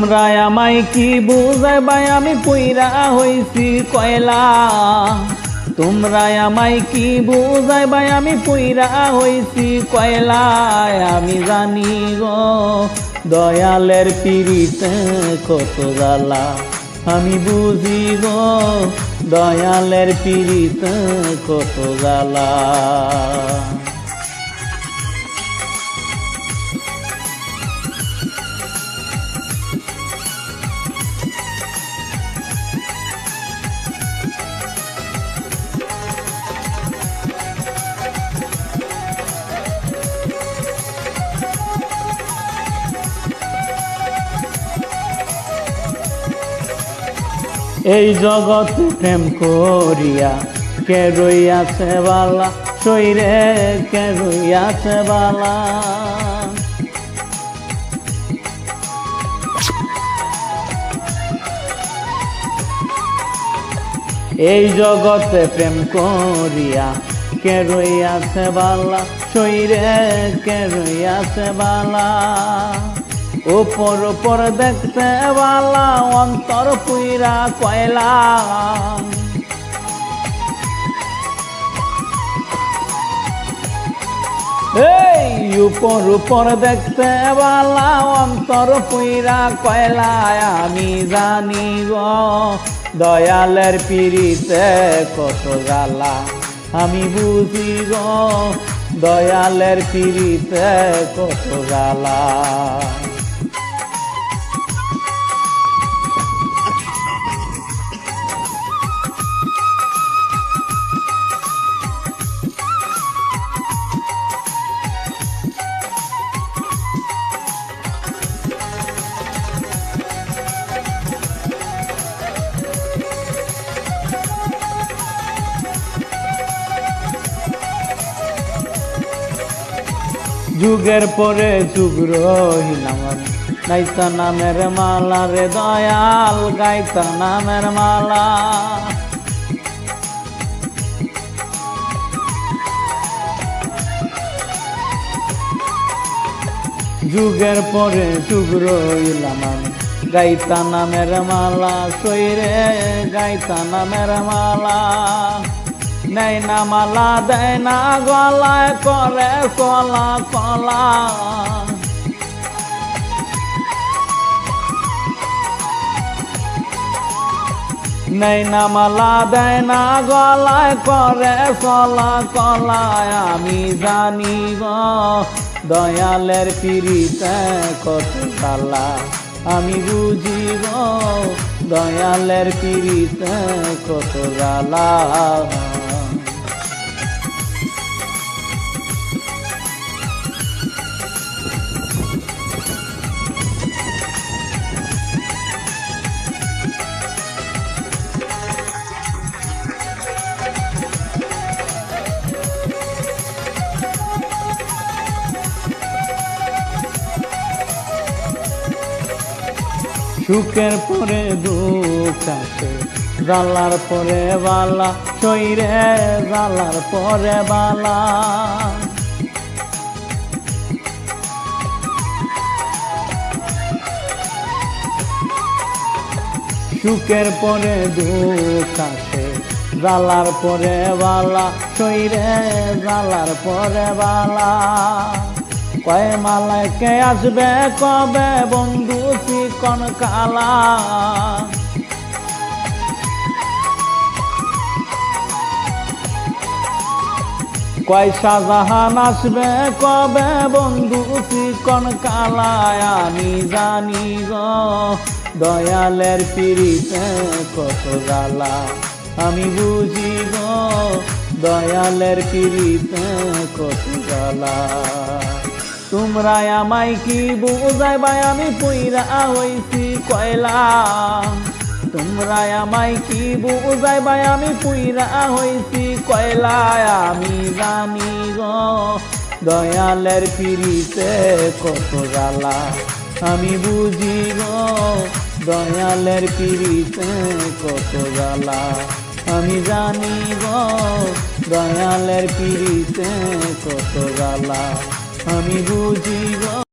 তোমরা আমায় কি বুঝাইবাই আমি পুইরা হইছি কয়লা। তোমরা আমায় কি বুঝাইবাই আমি পুইরা হইছি কয়লা। আমি জানি গো দয়ালের পিরিতে কত জ্বালা। আমি বুঝি গো দয়ালের পিরিতে কত জ্বালা। এই জগতে প্রেম করিয়া কে রইয়াছে বালা, শরীরে কে রইয়াছে বালা। এই জগতে প্রেম করিয়া কে রইয়াছে বালা, শরীরে কে রইয়াছে বালা। উপর উপর দেখতে বালা, অন্তর পুইরা কয়লা। এই উপর উপর দেখতে বালা, অন্তর পুইরা কয়লা। আমি জানি গো দয়ালের পিরিতে কত জ্বালা। আমি বুঝি গো দয়ালের পিরিতে কত জ্বালা। যুগের পরে যুগ রহিলাম গাইতা নামের মালা রে দয়াল, গাইতা নামের মালা। যুগের পরে যুগ রহিলাম গাইতা নামের মালা, শরীরে গাইতা নামের মালা। নেই না মালা দেয় না গলায়, করে কলা কলা। নেই না মালা দেয় না গলায়, করে কলা কলায়। আমি জানি গো দয়ালের পিরিতে কত জ্বালা। আমি বুঝি গো দয়ালের পিরিতে কত জ্বালা। সুখের পরে দুঃখ আসে, জ্বালার পরে বালা, শরীরে জ্বালার পরে বালা। সুখের পরে দুঃখ আসে, জ্বালার পরে বালা, শরীরে জ্বালার পরে বালা। কয় মালায় কে আসবে কবে বন্ধু চিকন কালা। কয় শাহজাহান আসবে কবে বন্ধু চিকন কালা। আমি জানি গো দয়ালের পিরিতে কত জ্বালা। আমি বুঝি গো দয়ালের পিরিতে কত জ্বালা। তোমরা আমায় কি বুঝাইবাই আমি পুইরা হইছি কয়লা। তোমরা আমায় কি বুঝাইবাই আমি পুইরা হইছি কয়লা। আমি জানি গো দয়ালের পিরিতে কত জ্বালা। আমি বুঝি গো দয়ালের পিরিতে কত জ্বালা। আমি জানি গো দয়ালের পিরিতে কত জ্বালা। আমি বুঝি গো।